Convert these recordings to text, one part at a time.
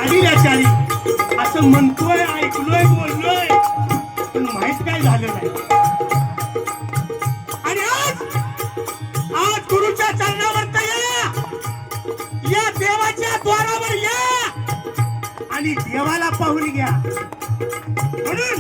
चाली चाली असं म्हणतोय, ऐकलोय, बोललोय, पण माहित काय झालं नाही. आणि आज गुरुच्या चरणावर या देवाच्या द्वारावर या आणि देवाला पाहून घ्या. म्हणून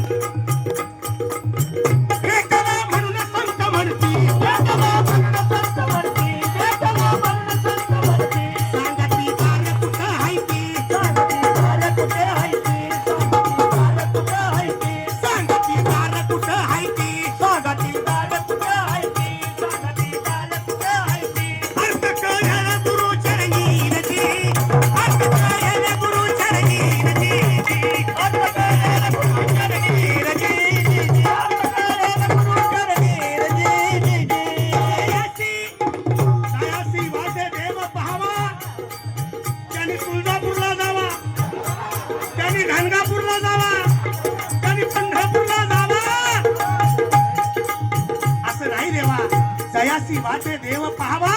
जयासी वाटे देव पाहावा,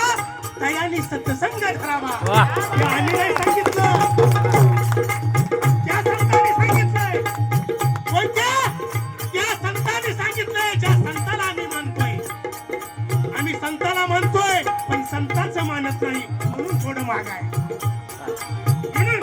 तयानी सत्संग धरावा. हे आम्ही नाही सांगितलं, त्या संतांनी सांगितलंय. त्या संतांनी सांगितलंय, ज्या संताला आम्ही मानतोय. आम्ही संताला मानतोय पण संतांचं मानत नाही, म्हणून थोडं माग आहे. म्हणून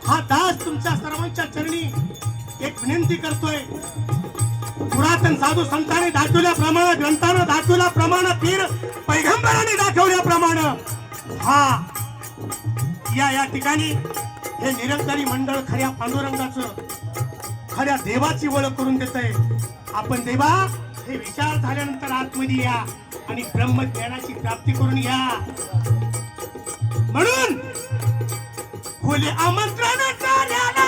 हा दास तुमच्या सर्वांच्या चरणी एक विनंती करतोय. पुरातन साधू संतांनी दाखवल्याप्रमाणे, ग्रंथानं दाखवल्याप्रमाणे, पीर पैगंबरांनी दाखवल्याप्रमाणे हा या ठिकाणी हे निरंकारी मंडळ खऱ्या पांडुरंगाचं, खऱ्या देवाची ओळख करून देत आहे. आपण देवा हे विचार झाल्यानंतर आतमध्ये या आणि ब्रह्मज्ञानाची प्राप्ती करून घ्या. म्हणून खुले आमंत्रण झाल्याला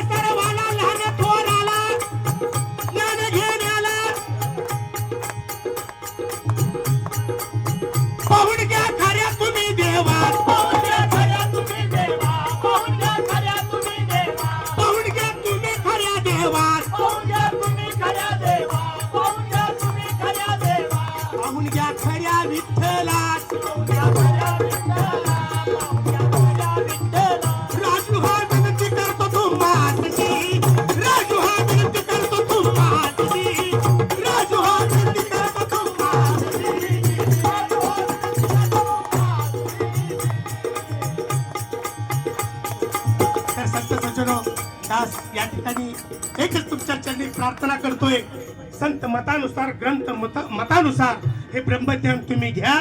सर्वाला लहान थोराला ज्ञान घेण्याला पाहून घ्या खऱ्या तुम्ही देवा, पाहून घ्या खऱ्या तुम्ही देवा, पाहून घ्या खऱ्या तुम्ही देवा, पाहून घ्या तुम्ही खऱ्या देवा, पाहून घ्या तुम्ही खऱ्या देवा, पाहून घ्या तुम्ही खऱ्या देवा, पाहून घ्या खऱ्या विठ्ठला, पाहून घ्या खऱ्या विठ्ठला, पाहून घ्या खऱ्या विठ्ठला. राजू हा विनंती करतो तुम्हासनी, राजू हा विनंती करतो तुम्हासनी, राजू हा विनंती करतो तुम्हासनी, राजू हा विनंती करतो तुम्हासनी. तर संत सज्जनो, दास या ठिकाणी एकच तुमच्या चरणी प्रार्थना करतोय. संत मतानुसार, ग्रंथ मतानुसार हे ब्रह्मज्ञान तुम्ही घ्या.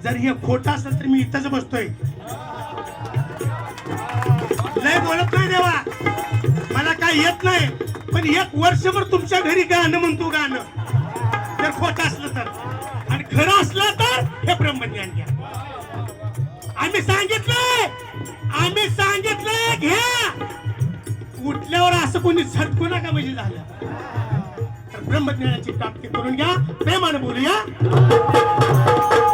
जर हे खोटं असेल तर मी इथंच बसतोय, लय बोलत नाही देवा, मला काय येत नाही. पण एक वर्षभर तुमच्या घरी गाणं म्हणतो, गाणं जर खोटं असलं तर, आणि खरं असलं तर हे ब्रह्मज्ञान घ्या. आम्ही सांगितलंय घ्या. उठल्यावर असं कोणी झटकू नका म्हणजे झालं. तर ब्रह्मज्ञानाची प्राप्ती करून घ्या. प्रेमाने बोलूया.